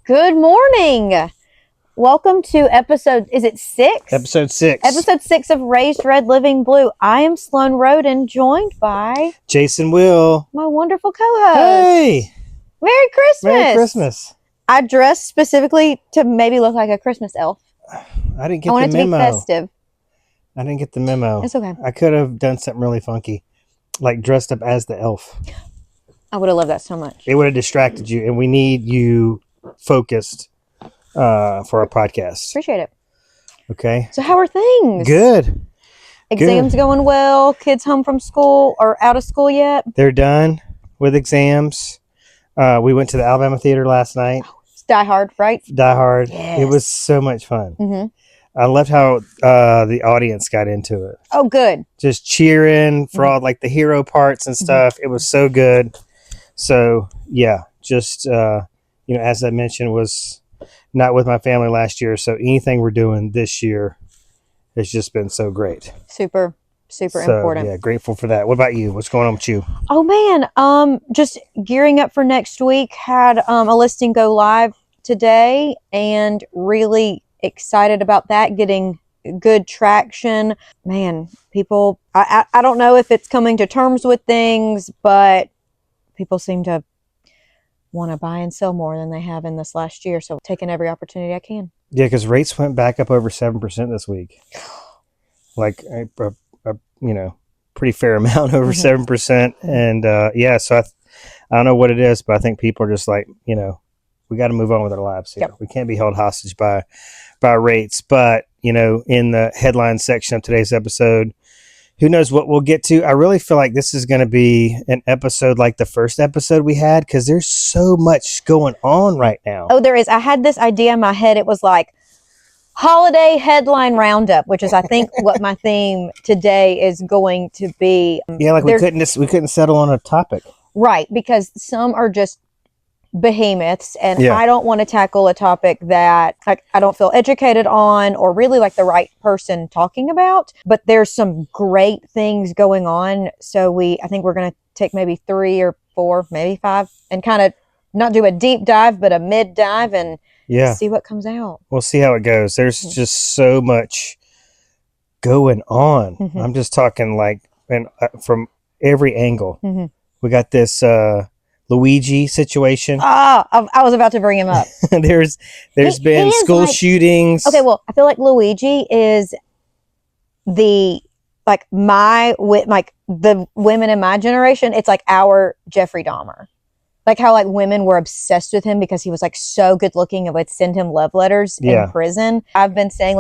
Good morning. Welcome to episode, is it 6? Episode 6. Episode 6 of Raised Red, Living Blue. I am Sloan Roden, joined by Jason Will. my wonderful co-host. Hey! Merry Christmas. Merry Christmas. I dressed specifically to maybe look like a Christmas elf. I didn't get I the wanted to be memo. festive. I didn't get the memo. It's okay. I could have done something really funky, like dressed up as the elf. I would have loved that so much. It would have distracted you, and we need you focused for our podcast. Appreciate it. Okay? So how are things? Good. Exams going well? Kids home from school or out of school yet? They're done with exams. We went to the Alabama Theater last night. It's Die Hard, right? Die Hard. Yes. It was so much fun. Mm-hmm. I loved how the audience got into it. Oh, good. Just cheering for all like the hero parts and stuff. It was so good. So yeah, just as I mentioned, was not with my family last year. So anything we're doing this year has just been so great. Super important. Yeah, grateful for that. What about you? What's going on with you? Oh man, just gearing up for next week. Had a listing go live today, and really excited about that, getting good traction. Man, people, I don't know if it's coming to terms with things, but people seem to want to buy and sell more than they have in this last year. So taking every opportunity I can. Yeah, because rates went back up over 7% this week. Like a pretty fair amount, over 7%. And so I don't know what it is, but I think people are just like, we got to move on with our lives here. Yep. We can't be held hostage by rates. But, in the headline section of today's episode, who knows what we'll get to. I really feel like this is going to be an episode like the first episode we had, because there's so much going on right now. Oh, there is. I had this idea in my head. It was like holiday headline roundup, which is, I think, what my theme today is going to be. Yeah, like we couldn't settle on a topic. Right, because some are just behemoths, and Yeah. I don't want to tackle a topic that I don't feel educated on or really like the right person talking about. But there's some great things going on, so I think we're going to take maybe 3 or 4, maybe 5, and kind of not do a deep dive, but a mid dive, and see what comes out. We'll see how it goes. There's just so much going on. Mm-hmm. I'm just talking from every angle. Mm-hmm. We got this Luigi situation. I was about to bring him up. There's been school shootings. Okay, well, I feel like Luigi is the women in my generation. It's like our Jeffrey Dahmer. Like how women were obsessed with him because he was so good looking and would send him love letters in prison. I've been saying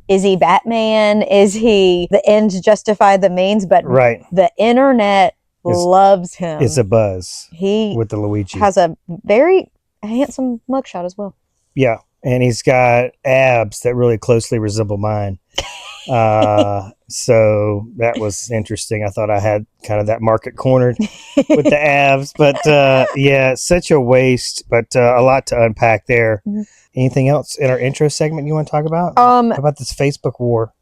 is he Batman? Is he the ends justify the means? But the internet loves him. It's a buzz. He with the Luigi has a very handsome mugshot as well. Yeah, and he's got abs that really closely resemble mine. So that was interesting. I thought I had kind of that market cornered with the abs, but such a waste, but a lot to unpack there. Mm-hmm. Anything else in our intro segment you want to talk about? How about this Facebook war?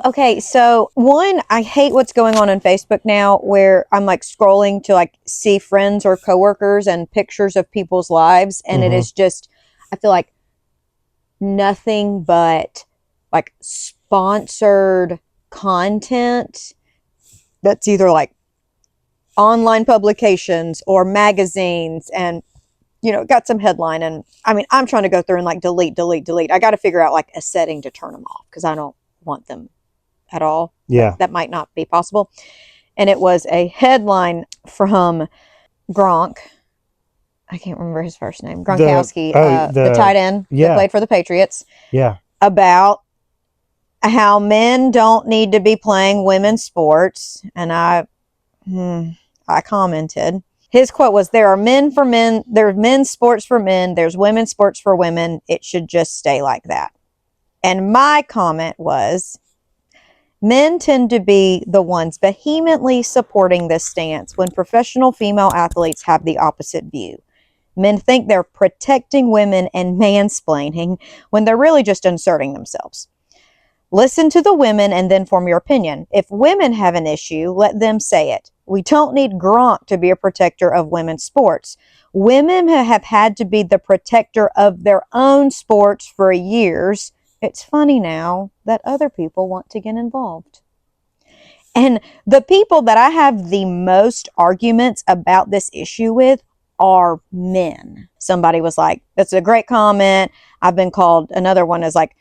Okay. So one, I hate what's going on Facebook now, where I'm scrolling to see friends or coworkers and pictures of people's lives. And it is just, I feel like nothing but sponsored content that's either online publications or magazines, and got some headline. And I mean, I'm trying to go through and delete. I got to figure out a setting to turn them off, because I don't want them at all. Yeah. That might not be possible. And it was a headline from I can't remember his first name. Gronkowski, the tight end that played for the Patriots. Yeah. About how men don't need to be playing women's sports. And I commented. His quote was, "There are men for men, there's men's sports for men, there's women's sports for women. It should just stay like that." And my comment was, men tend to be the ones vehemently supporting this stance when professional female athletes have the opposite view. Men think they're protecting women and mansplaining when they're really just inserting themselves. Listen to the women and then form your opinion. If women have an issue, let them say it. We don't need Gronk to be a protector of women's sports. Women have had to be the protector of their own sports for years. It's funny now that other people want to get involved. And the people that I have the most arguments about this issue with are men. Somebody was like, that's a great comment. I've been called, another one is like,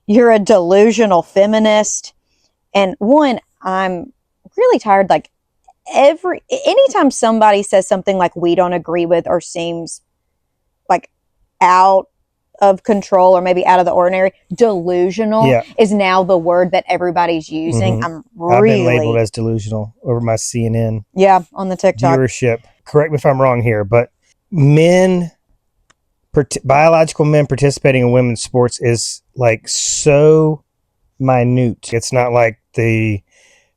you're a delusional feminist. And one, I'm really tired. Like anytime somebody says something like we don't agree with or seems like out of control or maybe out of the ordinary, delusional is now the word that everybody's using. I've been labeled as delusional over my CNN on the TikTok viewership. Correct me if I'm wrong here, but biological men participating in women's sports is like so minute. It's not like the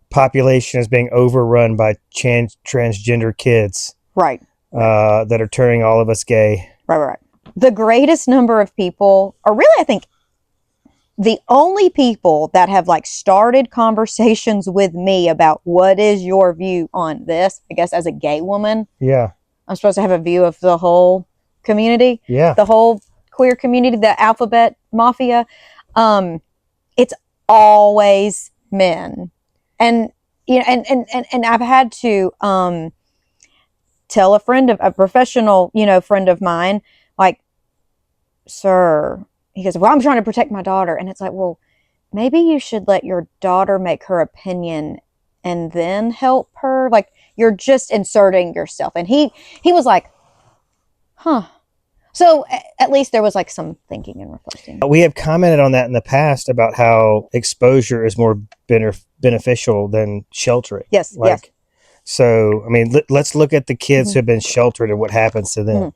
population is being overrun by transgender kids, right? That are turning all of us gay, right. The greatest number of people, or really, I think the only people that have like started conversations with me about what is your view on this, I guess as a gay woman, I'm supposed to have a view of the whole community, the whole queer community, the alphabet mafia. It's always men. And you know, and I've had to tell a professional, friend of mine, like, sir, he goes, well, I'm trying to protect my daughter. And it's like, well, maybe you should let your daughter make her opinion and then help her. Like, you're just inserting yourself. And he was like, huh. So at least there was like some thinking and reflecting. We have commented on that in the past about how exposure is more beneficial than sheltering. Yes. So, I mean, let's look at the kids who have been sheltered and what happens to them.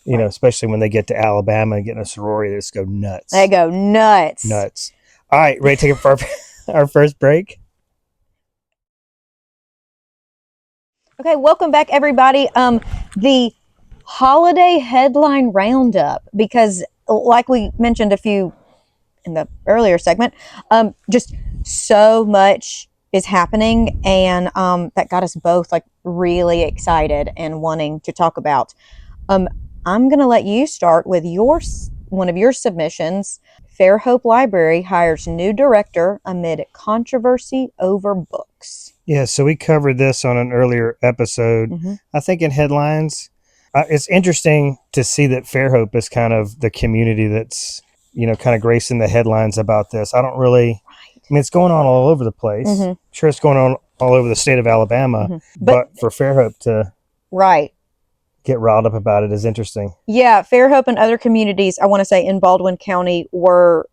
You know, especially when they get to Alabama and get in a sorority, they just go nuts. They go nuts. All right, ready to take it for our first break? Okay, welcome back, everybody. The holiday headline roundup, because like we mentioned a few in the earlier segment, just so much is happening, and that got us both like really excited and wanting to talk about. I'm going to let you start with one of your submissions. Fairhope Library hires new director amid controversy over books. Yeah, so we covered this on an earlier episode. I think in headlines, it's interesting to see that Fairhope is kind of the community that's, kind of gracing the headlines about this. I mean, it's going on all over the place. Sure, it's going on all over the state of Alabama, but for Fairhope to get riled up about it is interesting. Yeah, Fairhope and other communities, I want to say in Baldwin County, were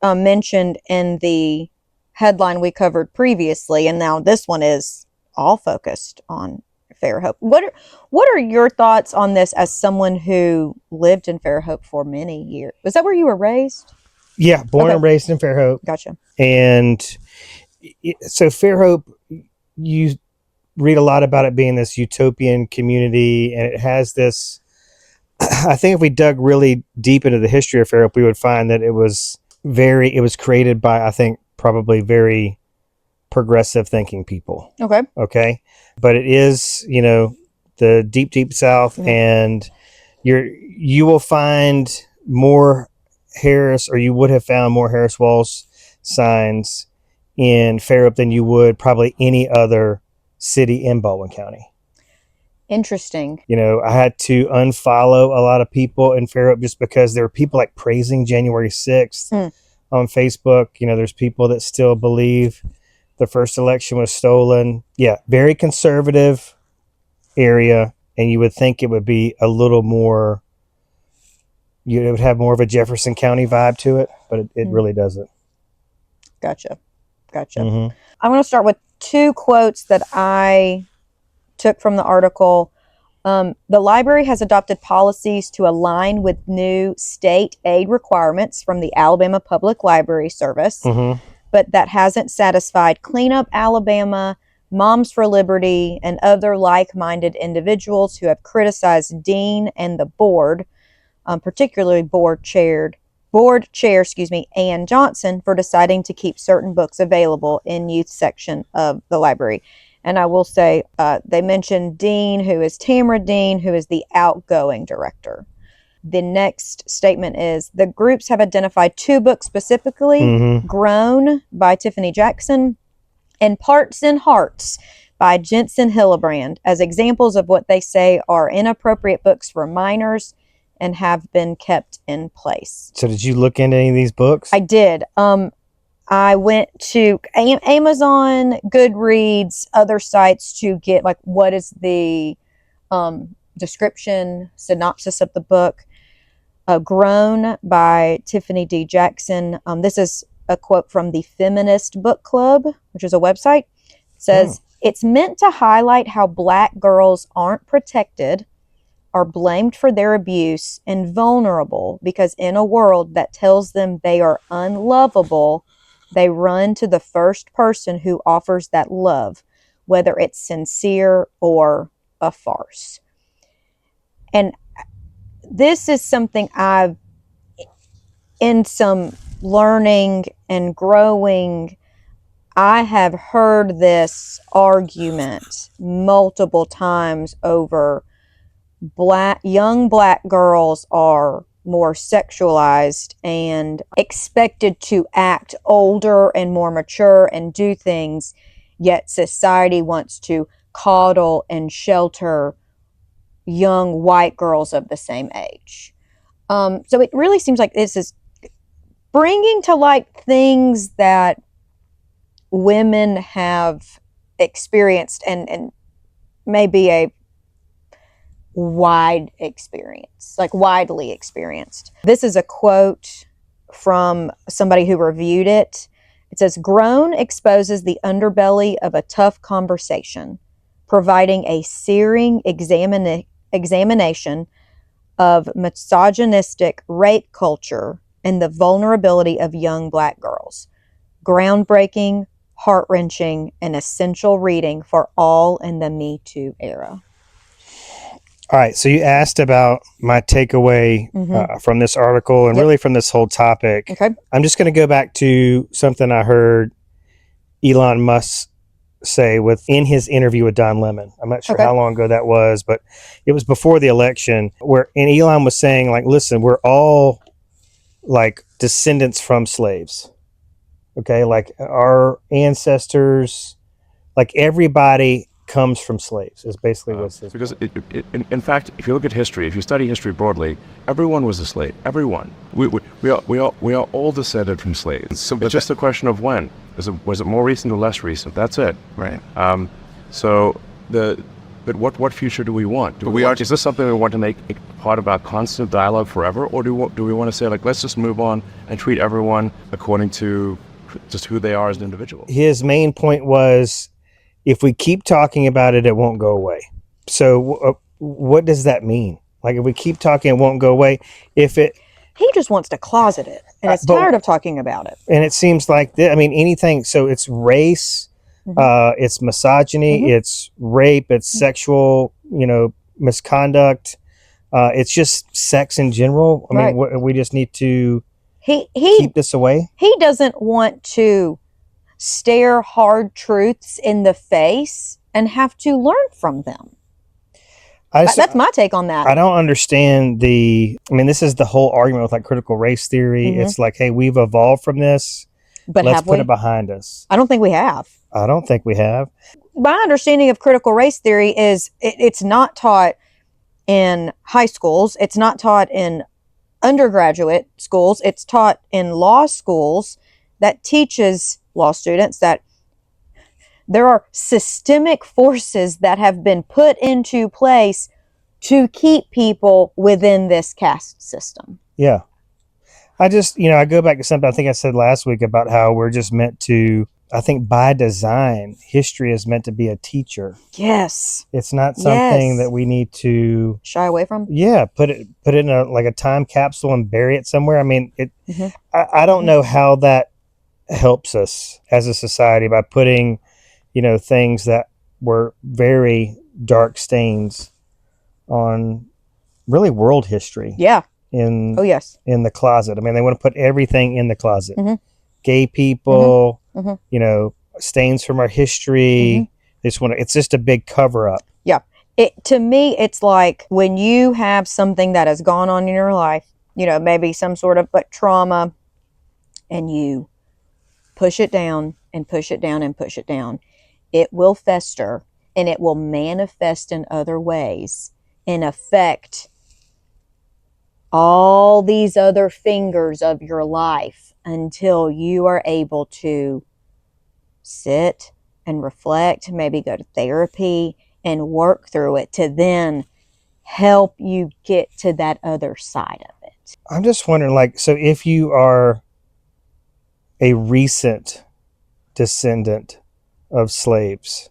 mentioned in the headline we covered previously, and now this one is all focused on Fairhope. What are your thoughts on this as someone who lived in Fairhope for many years? Was that where you were raised? Yeah, born and raised in Fairhope. Gotcha. And so Fairhope, you read a lot about it being this utopian community, and it has this, I think if we dug really deep into the history of Fairhope, we would find that it was created by, I think, probably very progressive thinking people. Okay. But it is, the deep South, and you will find more Harris, or you would have found more Harris Walls signs in Fairhope than you would probably any other city in Baldwin County. Interesting. I had to unfollow a lot of people in Fairhope just because there were people like praising January 6th on Facebook. There's people that still believe the first election was stolen. Yeah, very conservative area, and you would think it would be a little more, it would have more of a Jefferson County vibe to it, but it really doesn't. Gotcha. I'm going to start with two quotes that I took from the article. The library has adopted policies to align with new state aid requirements from the Alabama Public Library Service, but that hasn't satisfied Clean Up Alabama, Moms for Liberty, and other like-minded individuals who have criticized Dean and the board, particularly board chaired board chair, Ann Johnson, for deciding to keep certain books available in youth section of the library. And I will say, they mentioned Dean, who is Tamara Dean, who is the outgoing director. The next statement is, the groups have identified 2 books specifically, Grown by Tiffany Jackson and Parts and Hearts by Jensen Hillebrand, as examples of what they say are inappropriate books for minors and have been kept in place. So did you look into any of these books? I did. I went to Amazon, Goodreads, other sites to get like what is the description, synopsis of the book. Grown by Tiffany D. Jackson. This is a quote from the Feminist Book Club, which is a website. It says, it's meant to highlight how Black girls aren't protected, are blamed for their abuse, and vulnerable because in a world that tells them they are unlovable, they run to the first person who offers that love, whether it's sincere or a farce. And this is something I've, in some learning and growing, I have heard this argument multiple times over young Black girls are more sexualized and expected to act older and more mature and do things, yet society wants to coddle and shelter young white girls of the same age. So it really seems like this is bringing to light things that women have experienced and maybe a wide experience, like widely experienced. This is a quote from somebody who reviewed it. It says, Grown exposes the underbelly of a tough conversation, providing a searing examination of misogynistic rape culture and the vulnerability of young Black girls. Groundbreaking, heart-wrenching, and essential reading for all in the Me Too era. All right. So you asked about my takeaway from this article and really from this whole topic. Okay. I'm just going to go back to something I heard Elon Musk say in his interview with Don Lemon. I'm not sure how long ago that was, but it was before the election and Elon was saying, like, listen, we're all like descendants from slaves. Okay. Like our ancestors, like everybody comes from slaves is basically what's this. Because in fact, if you look at history, if you study history broadly, everyone was a slave. Everyone. We are all descended from slaves. So it's just a question of when. Was it more recent or less recent? That's it. Right. But what future do we want? Is this something we want to make part of our constant dialogue forever, or do we want to say, like, let's just move on and treat everyone according to just who they are as an individual? His main point was, if we keep talking about it, it won't go away. So what does that mean? Like, if we keep talking, it won't go away. He just wants to closet it and is tired of talking about it. And it seems like, anything. So it's race, it's misogyny, it's rape, it's sexual, misconduct. It's just sex in general. I mean, we just need to keep this away. He doesn't want to stare hard truths in the face and have to learn from them. That's my take on that. I don't understand this is the whole argument with like critical race theory. It's like, hey, we've evolved from this, but let's put it behind us. I don't think we have. My understanding of critical race theory is it's not taught in high schools. It's not taught in undergraduate schools. It's taught in law schools that teaches law students that there are systemic forces that have been put into place to keep people within this caste system. Yeah. I just, I go back to something I think I said last week about how we're just meant to, I think by design, history is meant to be a teacher. Yes. It's not something that we need to shy away from. Yeah. Put it in a time capsule and bury it somewhere. I mean, I don't know how that helps us as a society by putting, things that were very dark stains on really world history. Yeah. in Oh, yes. in the closet. I mean, they want to put everything in the closet. Mhm. Gay people, Mhm. you know, stains from our history. They just want to, it's just a big cover up. Yeah. To me, it's like when you have something that has gone on in your life, you know, maybe some sort of trauma, and you push it down and push it down and push it down, it will fester and it will manifest in other ways and affect all these other fingers of your life until you are able to sit and reflect, maybe go to therapy and work through it to then help you get to that other side of it. I'm just wondering, like, so if you are a recent descendant of slaves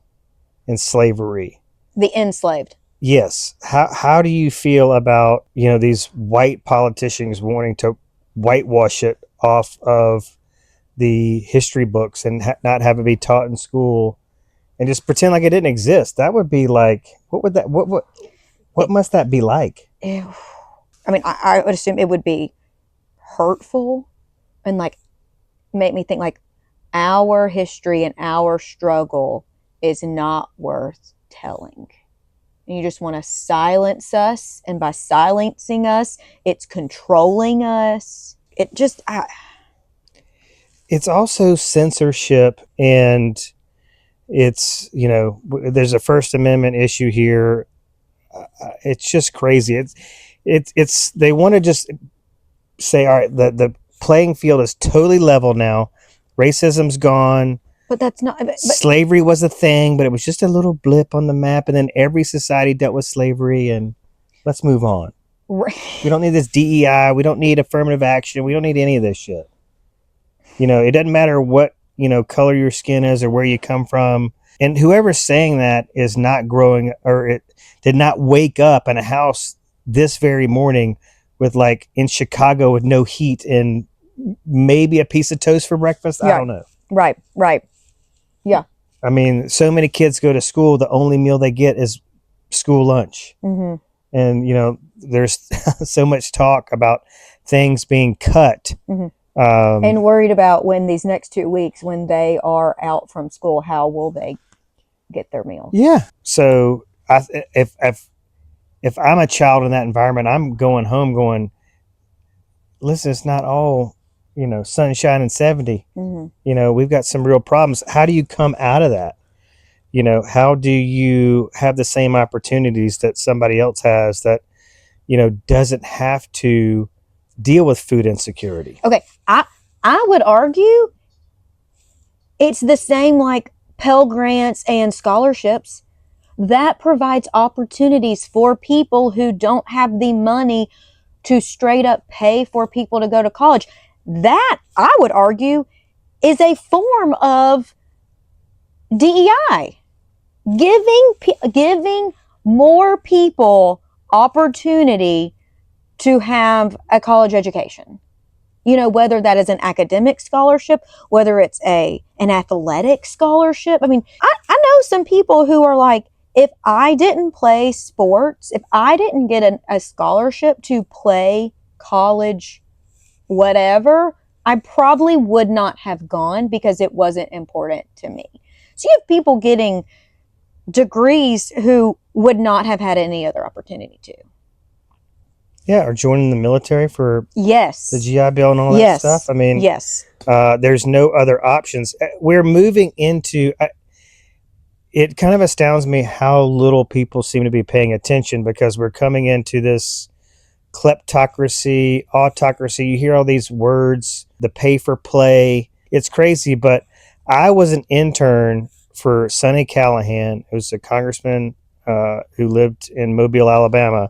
and slavery, The enslaved. yes, how do you feel about, you know, these white politicians wanting to whitewash it off of the history books and not have it be taught in school and just pretend like it didn't exist? That would be like, what must that be like? Ew. I mean, I would assume it would be hurtful and like make me think like our history and our struggle is not worth telling. And you just want to silence us. And by silencing us, it's controlling us. It just, It's also censorship, and it's, you know, there's a First Amendment issue here. It's just crazy. It's they want to just say, all right, the playing field is totally level now. Racism's gone. but that's not, Slavery was a thing, but it was just a little blip on the map, and then every society dealt with slavery, and let's move on. We don't need this DEI. We don't need affirmative action. We don't need any of this shit. You know, it doesn't matter what, you know, color your skin is or where you come from. And whoever's saying that is not growing, or it did not wake up in a house this very morning with, like, in Chicago with no heat and maybe a piece of toast for breakfast. Yeah. I don't know. Right. Yeah. I mean, so many kids go to school, the only meal they get is school lunch. Mm-hmm. And, you know, there's so much talk about things being cut. Mm-hmm. And worried about when these next 2 weeks, when they are out from school, how will they get their meals? Yeah. So if I'm a child in that environment, I'm going home going, listen, it's not all, you know, sunshine and 70. Mm-hmm. You know, we've got some real problems. How do you come out of that? You know, how do you have the same opportunities that somebody else has that, you know, doesn't have to deal with food insecurity? Okay. I would argue it's the same like Pell Grants and scholarships. That provides opportunities for people who don't have the money to straight up pay for people to go to college. That, I would argue, is a form of DEI. Giving more people opportunity to have a college education. You know, whether that is an academic scholarship, whether it's an athletic scholarship. I mean, I know some people who are like, if I didn't play sports, if I didn't get a scholarship to play college, whatever, I probably would not have gone because it wasn't important to me. So you have people getting degrees who would not have had any other opportunity to. Yeah, or joining the military for Yes. the GI Bill and all that stuff. I mean, yes. There's no other options. We're moving into... it kind of astounds me how little people seem to be paying attention, because we're coming into this kleptocracy, autocracy. You hear all these words, the pay for play. It's crazy, but I was an intern for Sonny Callahan, who's a congressman who lived in Mobile, Alabama.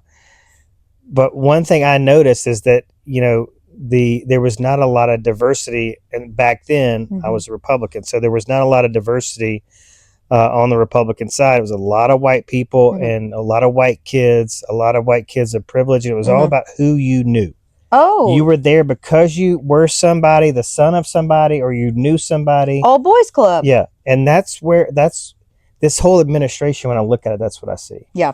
But one thing I noticed is that, you know, there was not a lot of diversity, and back then I was a Republican, so there was not a lot of diversity on the Republican side. It was a lot of white people and a lot of white kids, of privilege, and it was all about who you knew. Oh, You were there because you were somebody, the son of somebody, or you knew somebody. all boys club. Yeah, and that's this whole administration. When I look at it, that's what I see. Yeah.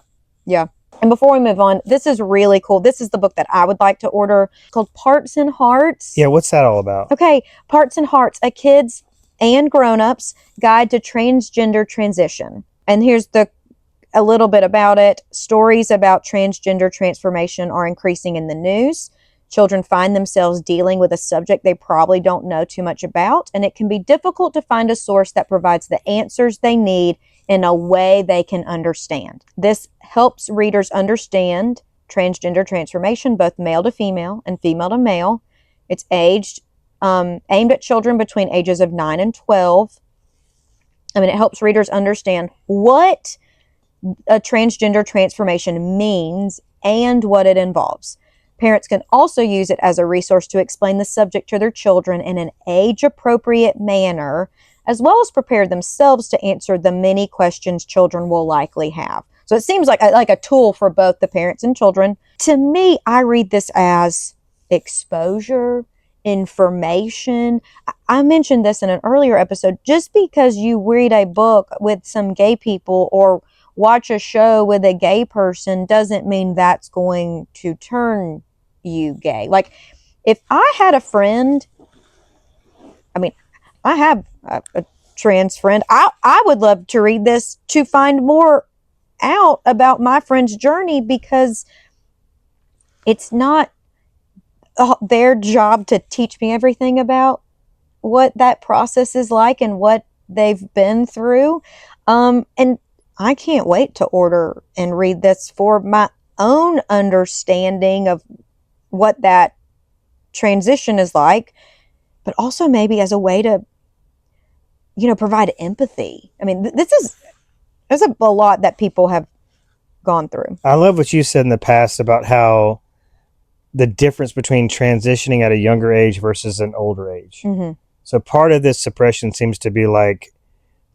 And before we move on, this is really cool. This is the book that I would like to order. It's called Parts and Hearts. Yeah, what's that all about? Okay, Parts and Hearts, a kid's and grown-ups guide to transgender transition. And here's a little bit about it. Stories about transgender transformation are increasing in the news. Children find themselves dealing with a subject they probably don't know too much about, and it can be difficult to find a source that provides the answers they need in a way they can understand. This helps readers understand transgender transformation, both male to female and female to male. It's aimed at children between ages of 9 and 12. It helps readers understand what a transgender transformation means and what it involves. Parents can also use it as a resource to explain the subject to their children in an age-appropriate manner, as well as prepare themselves to answer the many questions children will likely have. So it seems like a tool for both the parents and children. To me, I read this as exposure, information. I mentioned this in an earlier episode. Just because you read a book with some gay people or watch a show with a gay person doesn't mean that's going to turn you gay. Like, if I had a friend, I have a trans friend, I would love to read this to find more out about my friend's journey, because it's not their job to teach me everything about what that process is like and what they've been through. And I can't wait to order and read this for my own understanding of what that transition is like, but also maybe as a way to, provide empathy. There's a lot that people have gone through. I love what you said in the past about how the difference between transitioning at a younger age versus an older age. Mm-hmm. So part of this suppression seems to be like,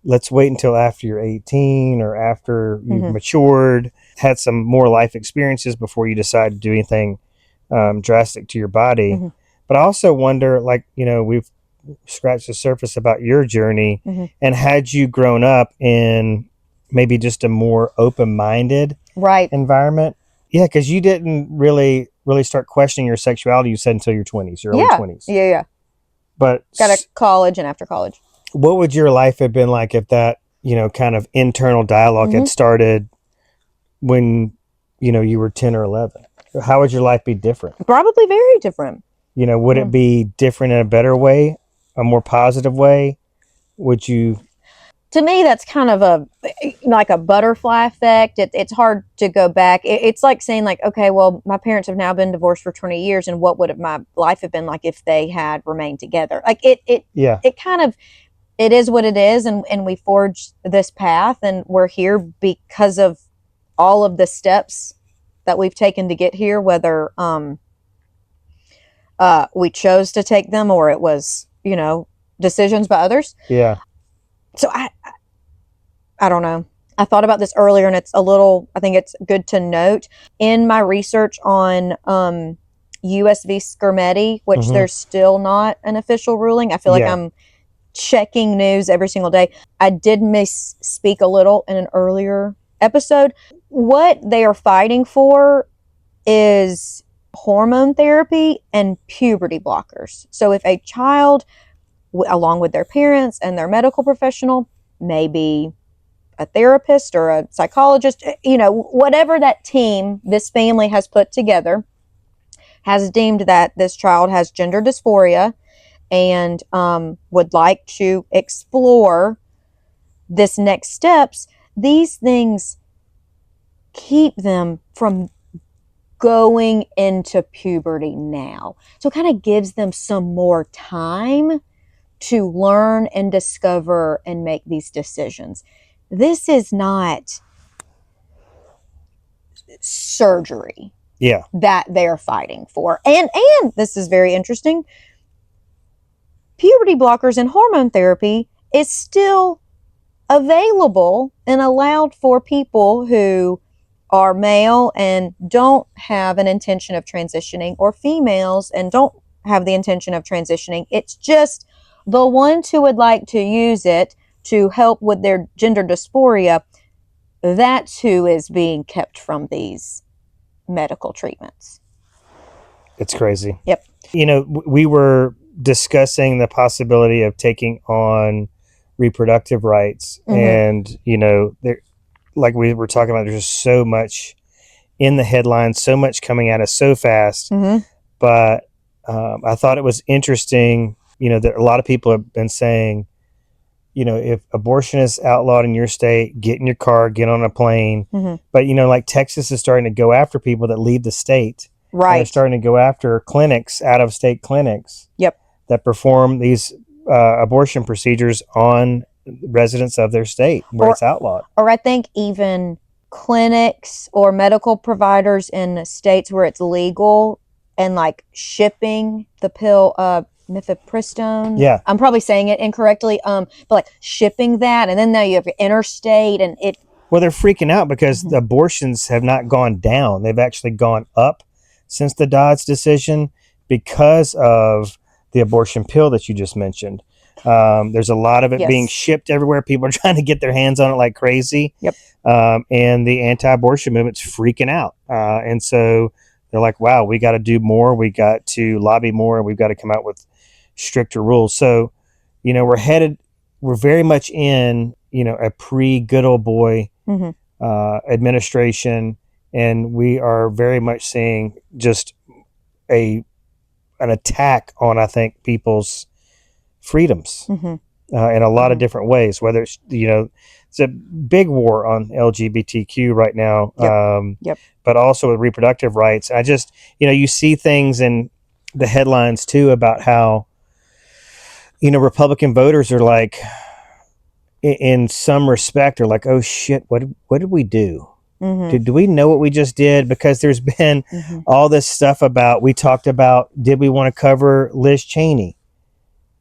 let's wait until after you're 18 or after you've Mm-hmm. matured, had some more life experiences before you decide to do anything drastic to your body. Mm-hmm. But I also wonder, we've scratched the surface about your journey, Mm-hmm. and had you grown up in maybe just a more open-minded environment? Yeah, because you didn't really start questioning your sexuality, you said, until your 20s, your early 20s. Yeah. But Got to college and after college. What would your life have been like if that, kind of internal dialogue Mm-hmm. had started when, you were 10 or 11? How would your life be different? Probably very different. Would it be different in a better way, a more positive way? Would you? To me, that's kind of a butterfly effect. It's hard to go back. It's like saying, like, okay, well, my parents have now been divorced for 20 years, and what would my life have been like if they had remained together? Like, it kind of, it is what it is, and we forged this path, and we're here because of all of the steps that we've taken to get here, whether we chose to take them or it was, decisions by others. Yeah. So I don't know. I thought about this earlier, and I think it's good to note in my research on US v. Skermeti, which Mm-hmm. there's still not an official ruling. I feel like I'm checking news every single day. I did misspeak a little in an earlier episode. What they are fighting for is hormone therapy and puberty blockers. So if a child, along with their parents and their medical professional, maybe a therapist or a psychologist, whatever that team this family has put together, has deemed that this child has gender dysphoria and would like to explore this next steps, these things keep them from going into puberty now. So it kind of gives them some more time to learn and discover and make these decisions. This is not surgery that they're fighting for. And this is very interesting. Puberty blockers and hormone therapy is still available and allowed for people who are male and don't have an intention of transitioning, or females and don't have the intention of transitioning. It's just the ones who would like to use it to help with their gender dysphoria, that's who is being kept from these medical treatments. It's crazy. Yep. We were discussing the possibility of taking on reproductive rights, and there, like we were talking about, there's just so much in the headlines, so much coming at us so fast. But I thought it was interesting, that a lot of people have been saying, if abortion is outlawed in your state, get in your car, get on a plane. But, like Texas is starting to go after people that leave the state. Right. They're starting to go after clinics, out-of-state clinics. Yep. That perform these abortion procedures on residents of their state where it's outlawed. Or I think even clinics or medical providers in states where it's legal, and like shipping the pill, mifepristone. Yeah. I'm probably saying it incorrectly. But like shipping that, and then now you have interstate, and it. Well, they're freaking out because the abortions have not gone down. They've actually gone up since the Dodd's decision because of the abortion pill that you just mentioned. There's a lot of it being shipped everywhere. People are trying to get their hands on it like crazy. Yep. And the anti-abortion movement's freaking out. And so they're like, wow, we got to do more. We got to lobby more, and we've got to come out with stricter rules. So, we're very much in, a pre-good old boy administration. And we are very much seeing just an attack on, I think, people's freedoms in a lot of different ways, whether it's, it's a big war on LGBTQ right now, but also with reproductive rights. I just, you see things in the headlines too about how, Republican voters are like, in some respect, are like, oh shit, what did we do? Do we know what we just did? Because there's been all this stuff about, we talked about, did we want to cover Liz Cheney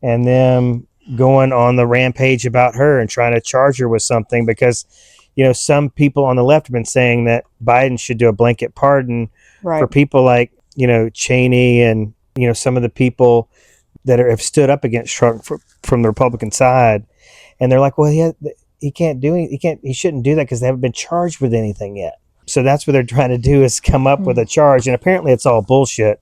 and them going on the rampage about her and trying to charge her with something? Because, some people on the left have been saying that Biden should do a blanket pardon for people like, Cheney and, some of the people that have stood up against Trump from the Republican side. And they're like, well, he shouldn't do that because they haven't been charged with anything yet. So that's what they're trying to do, is come up with a charge. And apparently it's all bullshit,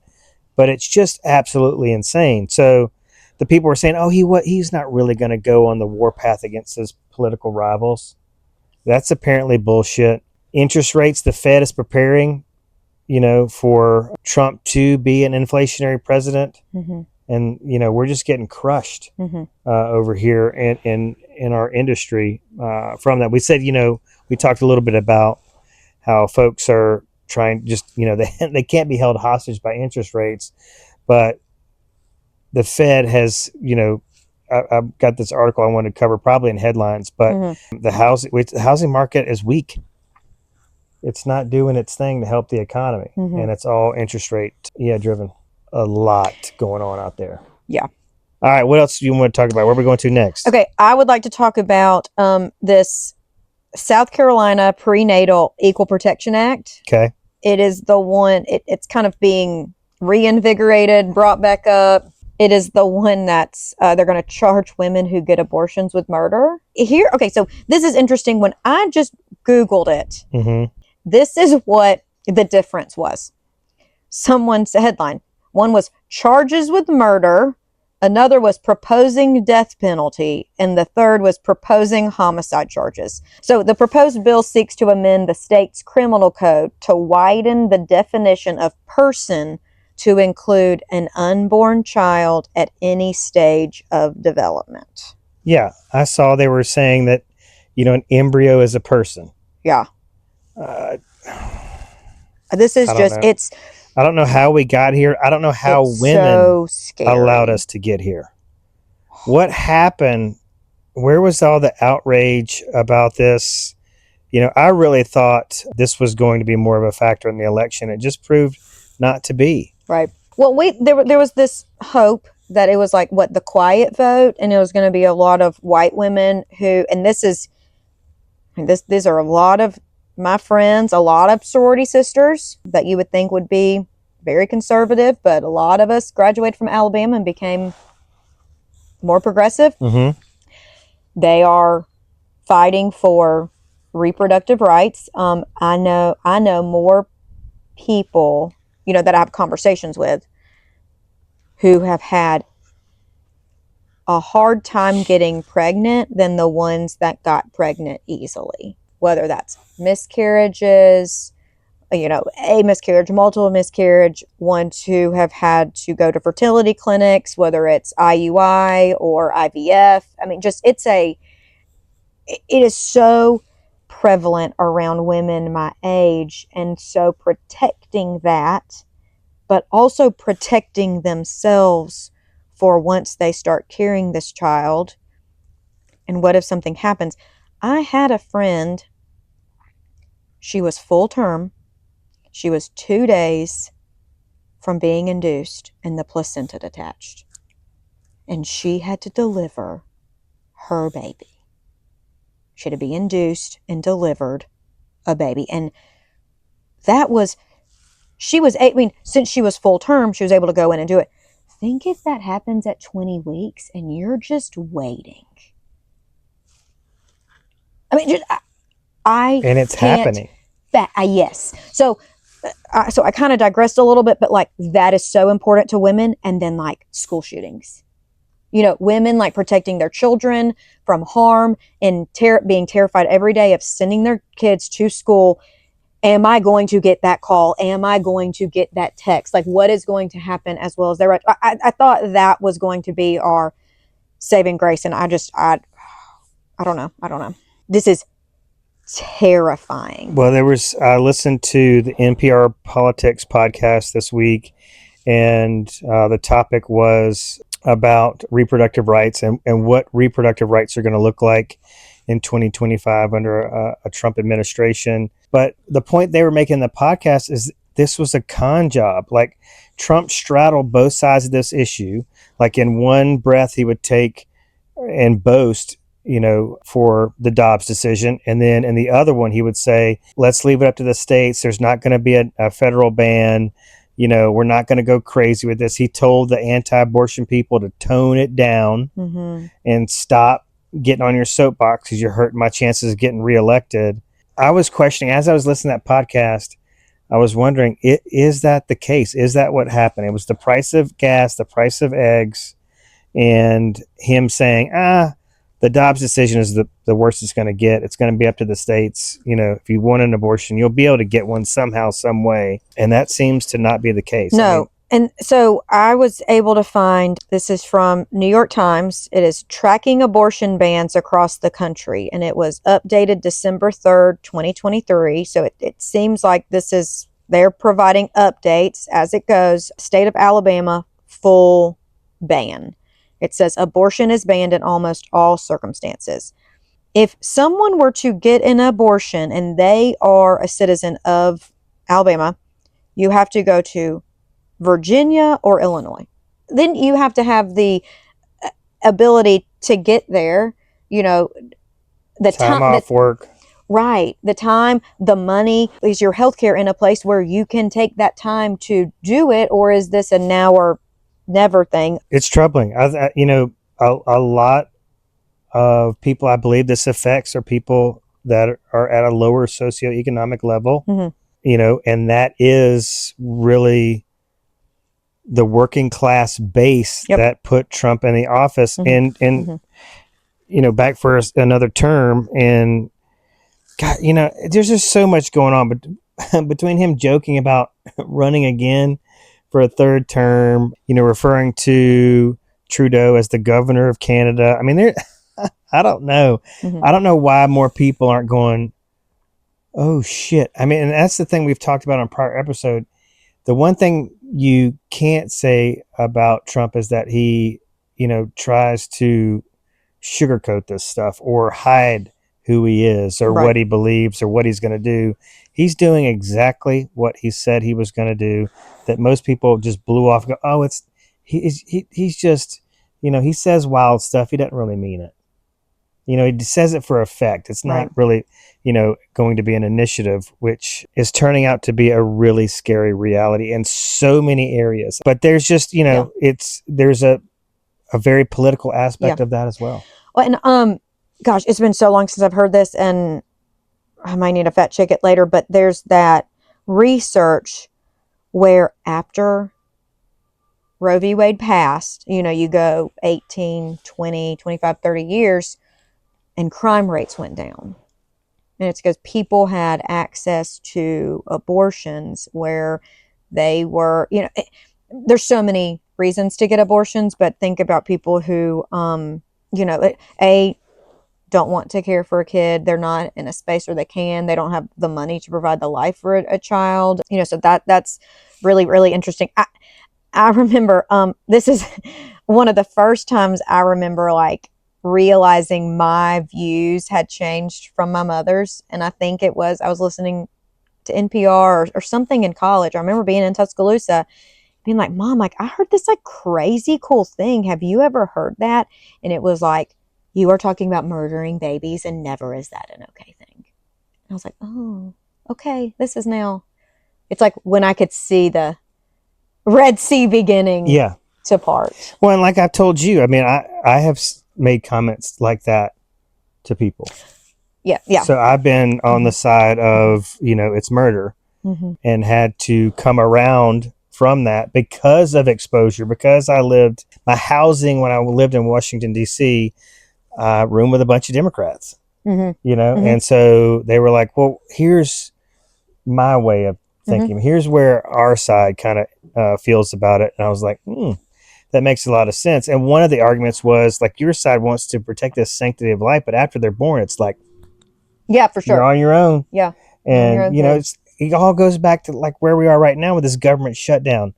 but it's just absolutely insane. So the people were saying, oh, he's not really going to go on the warpath against his political rivals. That's apparently bullshit. Interest rates, the Fed is preparing, for Trump to be an inflationary president. And, we're just getting crushed over here in our industry from that. We said, we talked a little bit about how folks are trying, just, they can't be held hostage by interest rates. But the Fed has, I've got this article I wanted to cover probably in headlines, but the housing market is weak. It's not doing its thing to help the economy. And it's all interest rate driven. A lot going on out there. Yeah. All right. What else do you want to talk about? Where are we going to next? Okay. I would like to talk about this South Carolina Prenatal Equal Protection Act. Okay. It is the one, it's kind of being reinvigorated, brought back up. It is the one that's, they're going to charge women who get abortions with murder. Okay. So this is interesting. When I just Googled it, this is what the difference was. Someone's headline. One was charges with murder, another was proposing death penalty, and the third was proposing homicide charges. So the proposed bill seeks to amend the state's criminal code to widen the definition of person to include an unborn child at any stage of development. Yeah, I saw they were saying that, an embryo is a person. Yeah. This is just, I don't know how we got here. I don't know how women allowed us to get here. What happened? Where was all the outrage about this? I really thought this was going to be more of a factor in the election. It just proved not to be. Right. Well, there was this hope that it was like, the quiet vote, and it was going to be a lot of white women who, and these are a lot of my friends, a lot of sorority sisters that you would think would be very conservative, but a lot of us graduated from Alabama and became more progressive. They are fighting for reproductive rights. I know more people, that I have conversations with who have had a hard time getting pregnant than the ones that got pregnant easily, whether that's miscarriages, a miscarriage, multiple miscarriage, ones who have had to go to fertility clinics, whether it's IUI or IVF. I mean, it is so prevalent around women my age. And so protecting that, but also protecting themselves for once they start carrying this child. And what if something happens? I had a friend, she was full term. She was 2 days from being induced and the placenta detached. And she had to deliver her baby. She had to be induced and delivered a baby. And since she was full term, she was able to go in and do it. Think if that happens at 20 weeks and you're just waiting. I mean, and it's happening. Yes. So I kind of digressed a little bit, but like that is so important to women. And then like school shootings, women like protecting their children from harm and being terrified every day of sending their kids to school. Am I going to get that call? Am I going to get that text? Like what is going to happen, as well as their right? I thought that was going to be our saving grace. And I don't know. This is terrifying. Well, I listened to the NPR Politics podcast this week, and the topic was about reproductive rights and what reproductive rights are going to look like in 2025 under a Trump administration. But the point they were making in the podcast is this was a con job. Like Trump straddled both sides of this issue. Like in one breath, he would take and boast, for the Dobbs decision. And then in the other one, he would say, let's leave it up to the states. There's not going to be a federal ban. We're not going to go crazy with this. He told the anti-abortion people to tone it down and stop getting on your soapbox because you're hurting my chances of getting reelected. I was questioning, as I was listening to that podcast, I was wondering, is that the case? Is that what happened? It was the price of gas, the price of eggs, and him saying, the Dobbs decision is the worst it's going to get. It's going to be up to the states. If you want an abortion, you'll be able to get one somehow, some way. And that seems to not be the case. No. And so I was able to find, this is from New York Times. It is tracking abortion bans across the country. And it was updated December 3rd, 2023. So it seems like they're providing updates as it goes. State of Alabama, full ban. It says abortion is banned in almost all circumstances. If someone were to get an abortion and they are a citizen of Alabama, you have to go to Virginia or Illinois. Then you have to have the ability to get there, the time off work. Right. The time, the money. Is your healthcare in a place where you can take that time to do it? Or is this a now or never thing? It's troubling. A lot of people I believe this affects are people that are at a lower socioeconomic level, and that is really the working class base that put Trump in the office and back for another term. And God, there's just so much going on, but between him joking about running again for a third term, referring to Trudeau as the governor of Canada. I mean, I don't know. I don't know why more people aren't going, oh shit. I mean, and that's the thing we've talked about on prior episode. The one thing you can't say about Trump is that he, tries to sugarcoat this stuff or hide who he is or what he believes or what he's going to do. He's doing exactly what he said he was going to do, that most people just blew off and go, oh, he's just, he says wild stuff. He doesn't really mean it. He says it for effect. It's not really, going to be an initiative, which is turning out to be a really scary reality in so many areas. But there's just, there's a very political aspect of that as well. Well, and gosh, it's been so long since I've heard this, and I might need to fact check it later, but there's that research where after Roe v. Wade passed, you go 18, 20, 25, 30 years, and crime rates went down. And it's because people had access to abortions where they were, there's so many reasons to get abortions, but think about people who, don't want to care for a kid. They're not in a space where they don't have the money to provide the life for a child. So that's really, really interesting. I remember, this is one of the first times I remember like realizing my views had changed from my mother's. And I think I was listening to NPR or something in college. I remember being in Tuscaloosa being like, Mom, like I heard this like crazy cool thing. Have you ever heard that? And it was like, you are talking about murdering babies and never is that an okay thing. And I was like, oh, okay. It's like when I could see the Red Sea beginning to part. Well, and like I've told you, I mean, I have made comments like that to people. Yeah. So I've been on the side of, it's murder and had to come around from that because of exposure, because my housing when I lived in Washington, D.C., room with a bunch of Democrats, and so they were like, well, here's my way of thinking. Here's where our side kind of feels about it. And I was like, that makes a lot of sense. And one of the arguments was like, your side wants to protect the sanctity of life, but after they're born, it's like, yeah, for sure, you're on your own. Yeah. And, it all goes back to like where we are right now with this government shutdown.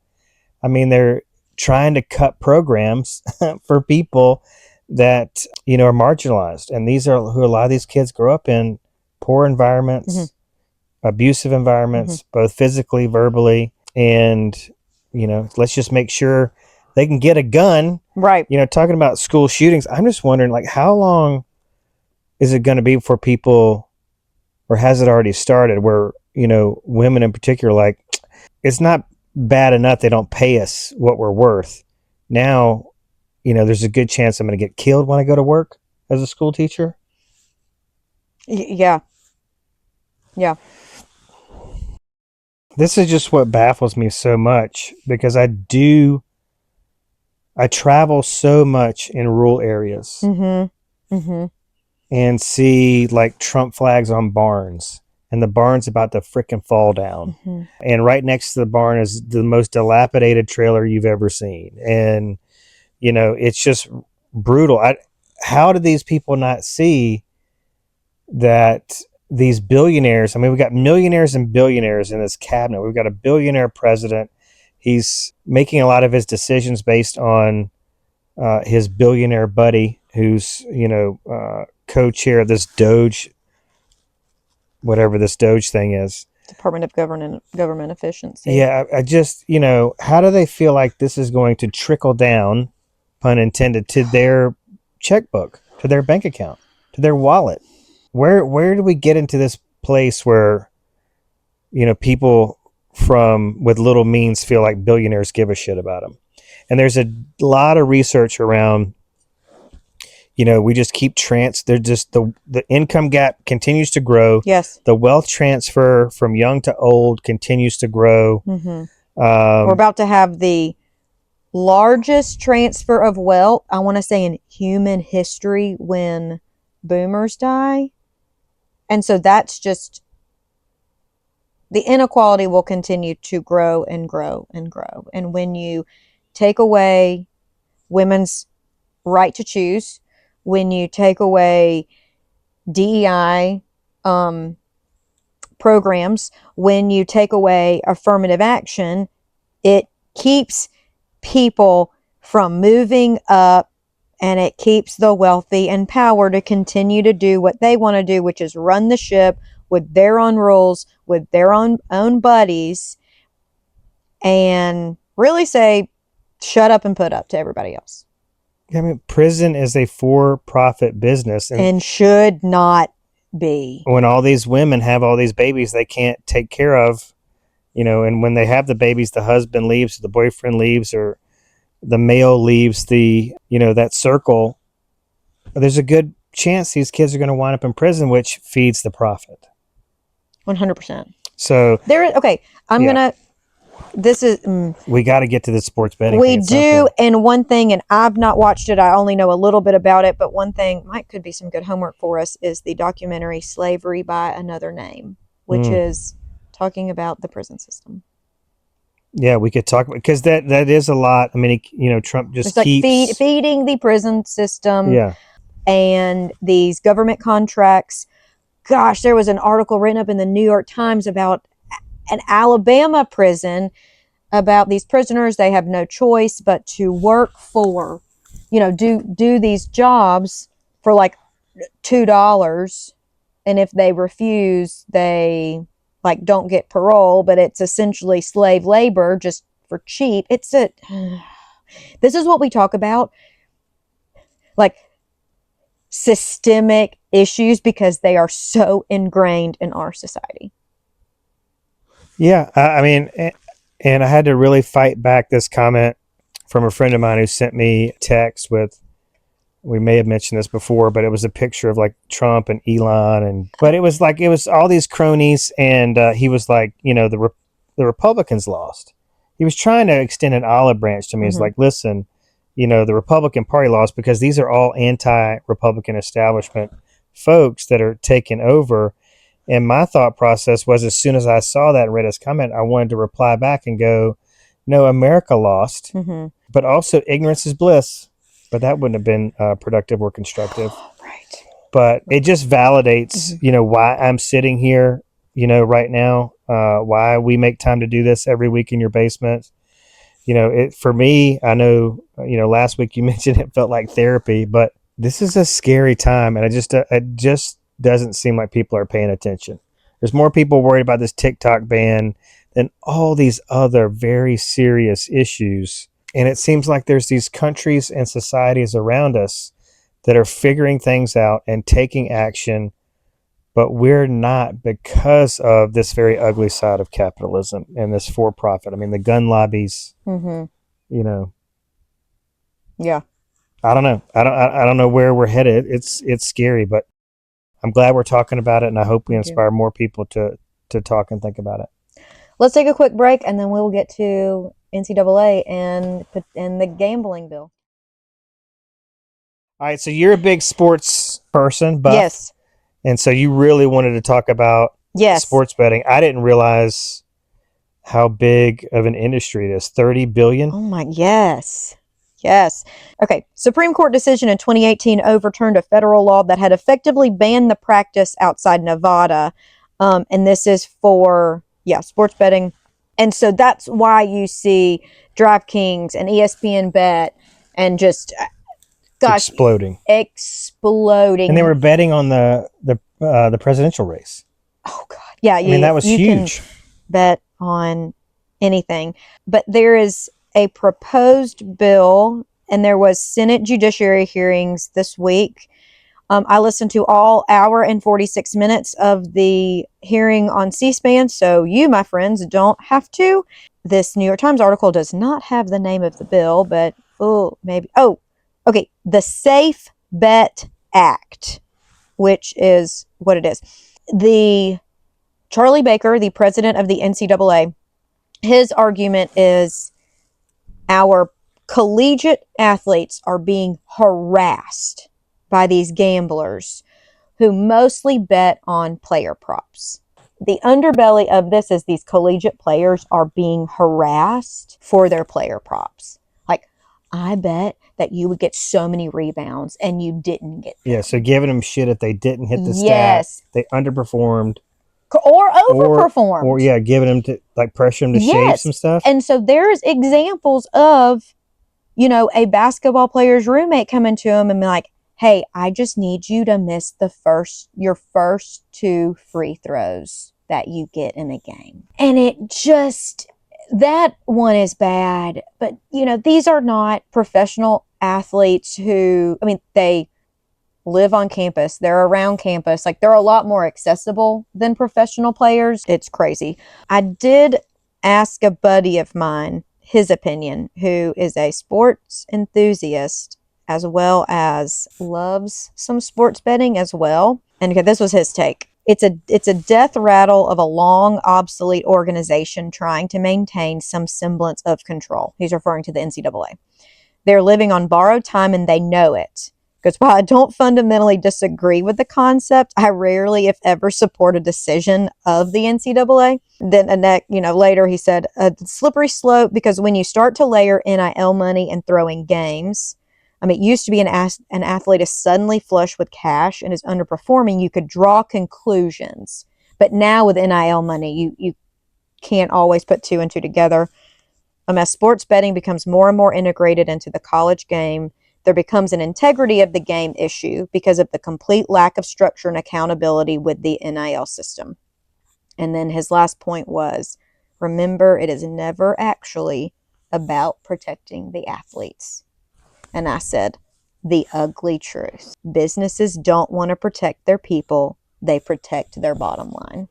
I mean, they're trying to cut programs for people that, are marginalized. And these are who a lot of these kids grow up in poor environments, abusive environments, both physically, verbally. And, let's just make sure they can get a gun. Right. Talking about school shootings, I'm just wondering, like, how long is it going to be for people, or has it already started, where, women in particular, like, it's not bad enough they don't pay us what we're worth. Now, there's a good chance I'm going to get killed when I go to work as a school teacher. Yeah. This is just what baffles me so much, because I travel so much in rural areas and see like Trump flags on barns, and the barn's about to frickin' fall down. And right next to the barn is the most dilapidated trailer you've ever seen. And, it's just brutal. How do these people not see that these billionaires, I mean, we've got millionaires and billionaires in this cabinet. We've got a billionaire president. He's making a lot of his decisions based on his billionaire buddy, who's, co-chair of this Doge, whatever this Doge thing is. Department of Government Efficiency. Yeah, I just, how do they feel like this is going to trickle down, pun intended, to their checkbook, to their bank account, to their wallet? Where do we get into this place where, people with little means feel like billionaires give a shit about them? And there's a lot of research around, we just keep they're just the income gap continues to grow. Yes. The wealth transfer from young to old continues to grow. We're about to have the largest transfer of wealth, I want to say, in human history when boomers die. And so that's just, the inequality will continue to grow and grow and grow. And when you take away women's right to choose, when you take away DEI programs, when you take away affirmative action, it keeps people from moving up, and it keeps the wealthy in power to continue to do what they want to do, which is run the ship with their own rules, with their own buddies, and really say, shut up and put up to everybody else. I mean, prison is a for-profit business. And should not be. When all these women have all these babies they can't take care of, and when they have the babies, the husband leaves, the boyfriend leaves, or the male leaves that circle, there's a good chance these kids are going to wind up in prison, which feeds the profit. 100%. So Okay, we got to get to the sports betting. We do, and one thing, and I've not watched it, I only know a little bit about it, but one thing could be some good homework for us is the documentary Slavery by Another Name, which is talking about the prison system. Yeah, we could talk because that is a lot. I mean, Trump just keeps feeding the prison system. Yeah. And these government contracts. Gosh, there was an article written up in the New York Times about an Alabama prison, about these prisoners. They have no choice but to work for, do these jobs for like $2. And if they refuse, they don't get parole, but it's essentially slave labor just for cheap. This is what we talk about, like systemic issues, because they are so ingrained in our society. Yeah, I mean, and I had to really fight back this comment from a friend of mine who sent me a text with, we may have mentioned this before, but it was a picture of like Trump and Elon, but it was all these cronies, and he was like, the Republicans lost. He was trying to extend an olive branch to me. It's like, listen, the Republican Party lost because these are all anti-Republican establishment folks that are taking over. And my thought process was, as soon as I saw that and read his comment, I wanted to reply back and go, no, America lost, but also ignorance is bliss. But that wouldn't have been productive or constructive. Right. But it just validates, why I'm sitting here, right now, why we make time to do this every week in your basement. For me, I know, last week you mentioned it felt like therapy, but this is a scary time. And it just doesn't seem like people are paying attention. There's more people worried about this TikTok ban than all these other very serious issues. And it seems like there's these countries and societies around us that are figuring things out and taking action, but we're not, because of this very ugly side of capitalism and this for-profit. I mean, the gun lobbies, Yeah. I don't know. I don't know where we're headed. It's scary, but I'm glad we're talking about it, and I hope we inspire more people to talk and think about it. Let's take a quick break, and then we'll get to NCAA and the gambling bill. All right, so you're a big sports person, buff. Yes. And so you really wanted to talk about sports betting. I didn't realize how big of an industry it is. 30 billion? Oh my, yes. Yes. Okay. Supreme Court decision in 2018 overturned a federal law that had effectively banned the practice outside Nevada. And this is for, sports betting. And so that's why you see DraftKings and ESPN Bet and just, exploding. And they were betting on the presidential race. Oh God. Yeah. I mean, that was huge. Can bet on anything, but there is a proposed bill, and there was Senate judiciary hearings this week. I listened to all hour and 46 minutes of the hearing on C-SPAN, so you, my friends, don't have to. This New York Times article does not have the name of the bill, but maybe. Oh, okay. The Safe Bet Act, which is what it is. The Charlie Baker, the president of the NCAA, his argument is our collegiate athletes are being harassed by these gamblers who mostly bet on player props. The underbelly of this is these collegiate players are being harassed for their player props. Like, I bet that you would get so many rebounds and you didn't get them. Yeah, so giving them shit if they didn't hit the stat, they underperformed. Or overperformed. Or giving them to, pressure them to shave some stuff. And so there's examples of, a basketball player's roommate coming to him and be like, hey, I just need you to miss your first 2 free throws that you get in a game. And that one is bad. But, these are not professional athletes who, they live on campus. They're around campus. They're a lot more accessible than professional players. It's crazy. I did ask a buddy of mine his opinion, who is a sports enthusiast as well as loves some sports betting as well. And this was his take. It's a death rattle of a long obsolete organization trying to maintain some semblance of control. He's referring to the NCAA. They're living on borrowed time and they know it. Because while I don't fundamentally disagree with the concept, I rarely, if ever, support a decision of the NCAA. Then, later he said, a slippery slope, because when you start to layer NIL money and throwing games, it used to be an athlete is suddenly flush with cash and is underperforming, you could draw conclusions. But now with NIL money, you can't always put two and two together. As sports betting becomes more and more integrated into the college game, there becomes an integrity of the game issue because of the complete lack of structure and accountability with the NIL system. And then his last point was, remember, it is never actually about protecting the athletes. And I said, the ugly truth. Businesses don't want to protect their people. They protect their bottom line.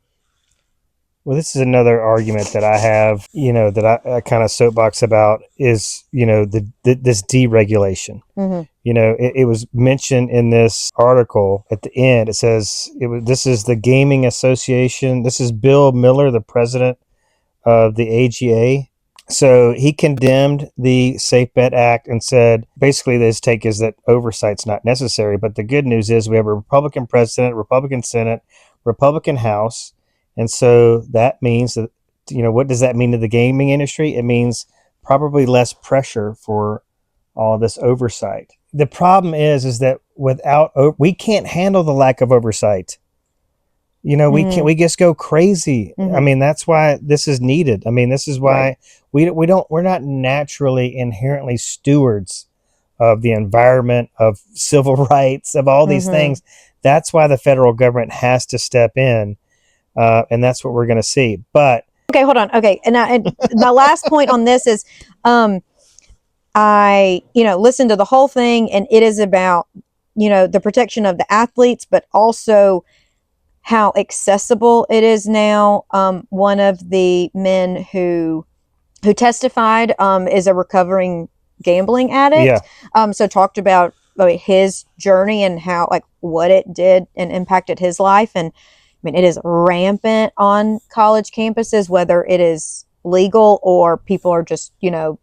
Well, this is another argument that I have, that I kind of soapbox about is, this deregulation. Mm-hmm. It was mentioned in this article at the end. It says this is the Gaming Association. This is Bill Miller, the president of the AGA. So he condemned the Safe Bet Act and said, basically, his take is that oversight's not necessary. But the good news is we have a Republican president, Republican Senate, Republican House. And so that means that, what does that mean to the gaming industry? It means probably less pressure for all of this oversight. The problem is that we can't handle the lack of oversight. We just go crazy. Mm-hmm. That's why this is needed. This is why we're not naturally inherently stewards of the environment, of civil rights, of all these things. That's why the federal government has to step in. And that's what we're going to see. But okay, hold on. Okay, and my last point on this is, I listened to the whole thing, and it is about the protection of the athletes, but also how accessible it is now. One of the men who testified is a recovering gambling addict. Yeah. So talked about his journey and how what it did and impacted his life. And it is rampant on college campuses, whether it is legal or people are just, you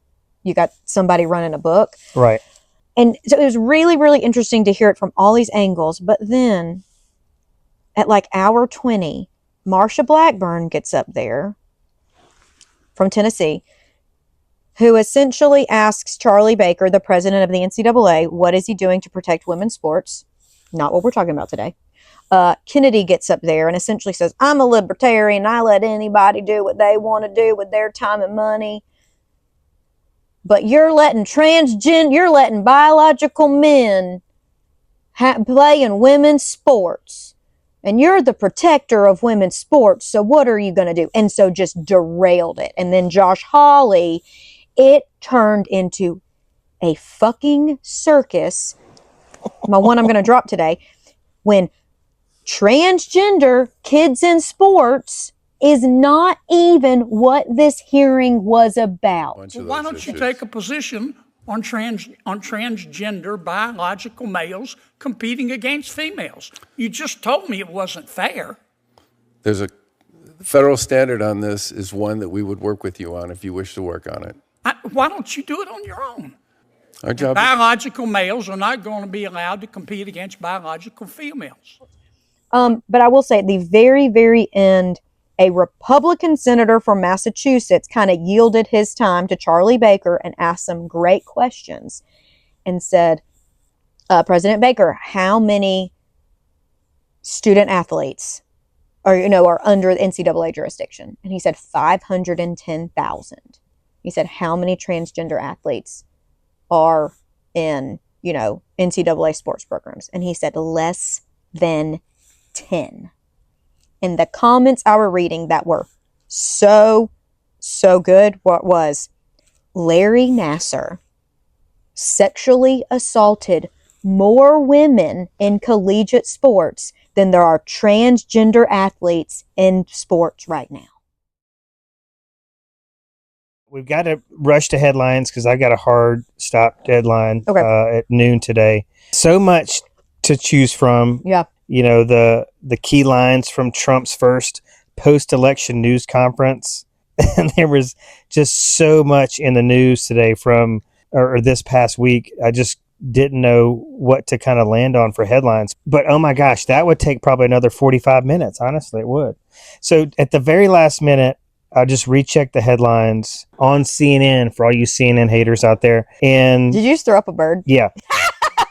got somebody running a book. Right. And so it was really, really interesting to hear it from all these angles. But then at hour 20, Marsha Blackburn gets up there from Tennessee, who essentially asks Charlie Baker, the president of the NCAA, what is he doing to protect women's sports? Not what we're talking about today. Kennedy gets up there and essentially says, I'm a libertarian. I let anybody do what they want to do with their time and money. But you're letting biological men play in women's sports. And you're the protector of women's sports. So what are you going to do? And so just derailed it. And then Josh Hawley, it turned into a fucking circus. My one I'm going to drop today. When transgender kids in sports is not even what this hearing was about. Well, why don't you take a position on transgender biological males competing against females? You just told me it wasn't fair. There's a federal standard on this is one that we would work with you on if you wish to work on it. Why don't you do it on your own? Our job. Biological males are not going to be allowed to compete against biological females. But I will say at the very, very end, a Republican senator from Massachusetts kind of yielded his time to Charlie Baker and asked some great questions and said, President Baker, how many student athletes are under the NCAA jurisdiction? And he said 510,000. He said, how many transgender athletes are in, NCAA sports programs? And he said less than 10. And the comments I were reading that were so good, what was Larry Nassar sexually assaulted more women in collegiate sports than there are transgender athletes in sports right now. We've got to rush to headlines because I've got a hard stop deadline at noon today. So much to choose from. Yeah. the key lines from Trump's first post-election news conference. And there was just so much in the news today or this past week. I just didn't know what to kind of land on for headlines. But oh my gosh, that would take probably another 45 minutes. Honestly, it would. So at the very last minute, I just rechecked the headlines on CNN for all you CNN haters out there. And Did you just throw up a bird? yeah.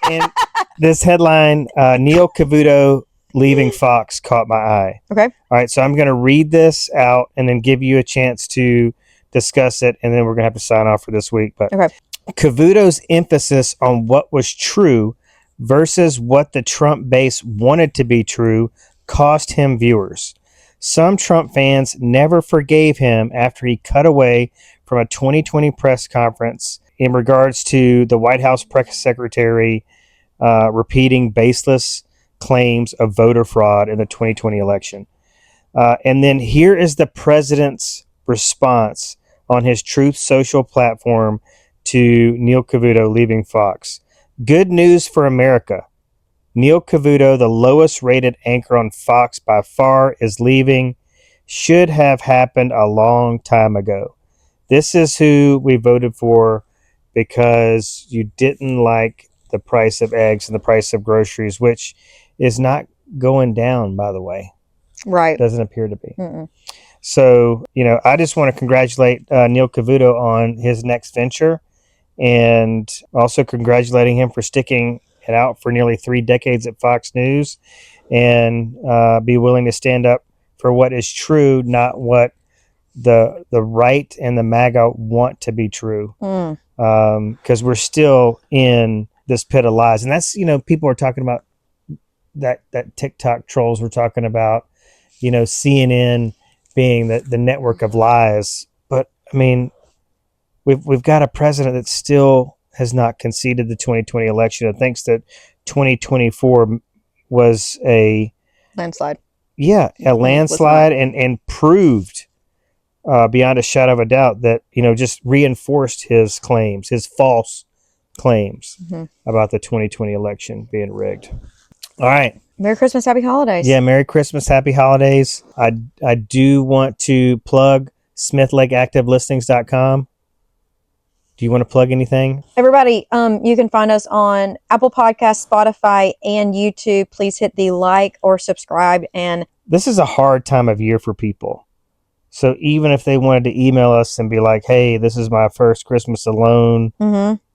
And this headline, Neil Cavuto leaving Fox, caught my eye. Okay. All right, so I'm going to read this out and then give you a chance to discuss it, and then we're going to have to sign off for this week. But Okay. Cavuto's emphasis on what was true versus what the Trump base wanted to be true cost him viewers. Some Trump fans never forgave him after he cut away from a 2020 press conference in regards to the White House press secretary repeating baseless claims of voter fraud in the 2020 election. And then here is the president's response on his Truth Social platform to Neil Cavuto leaving Fox. Good news for America. Neil Cavuto, the lowest rated anchor on Fox by far, is leaving. Should have happened a long time ago. This is who we voted for because you didn't like the price of eggs and the price of groceries, which is not going down, by the way. Right. Doesn't appear to be. Mm-mm. So, I just want to congratulate Neil Cavuto on his next venture, and also congratulating him for sticking it out for nearly 3 decades at Fox News, and be willing to stand up for what is true, not what the right and the MAGA want to be true. Because we're still in this pit of lies. And that's, people are talking about that TikTok trolls were talking about, CNN being the network of lies. But I mean, we've got a president that still has not conceded the 2020 election and thinks that 2024 was a Landslide. Yeah, a landslide, and proved beyond a shadow of a doubt that, just reinforced his claims, his false claims about the 2020 election being rigged. All right. Merry Christmas, Happy Holidays. Yeah, Merry Christmas, Happy Holidays. I do want to plug SmithLakeActiveListings.com. Do you want to plug anything? Everybody, you can find us on Apple Podcasts, Spotify, and YouTube. Please hit the like or subscribe. And this is a hard time of year for people. So even if they wanted to email us and be like, hey, this is my first Christmas alone,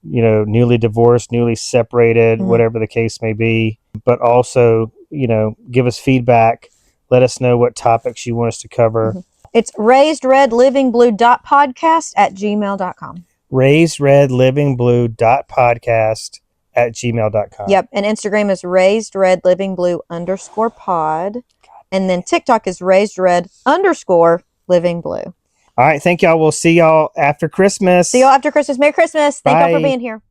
newly divorced, newly separated, whatever the case may be, but also, give us feedback. Let us know what topics you want us to cover. It's raisedredlivingblue.podcast@gmail.com. raisedredlivingblue.podcast@gmail.com. Yep. And Instagram is raisedredlivingblue_pod. And then TikTok is raisedred_livingblue. All right. Thank y'all. We'll see y'all after Christmas. See y'all after Christmas. Merry Christmas. Thank y'all Bye. for being here.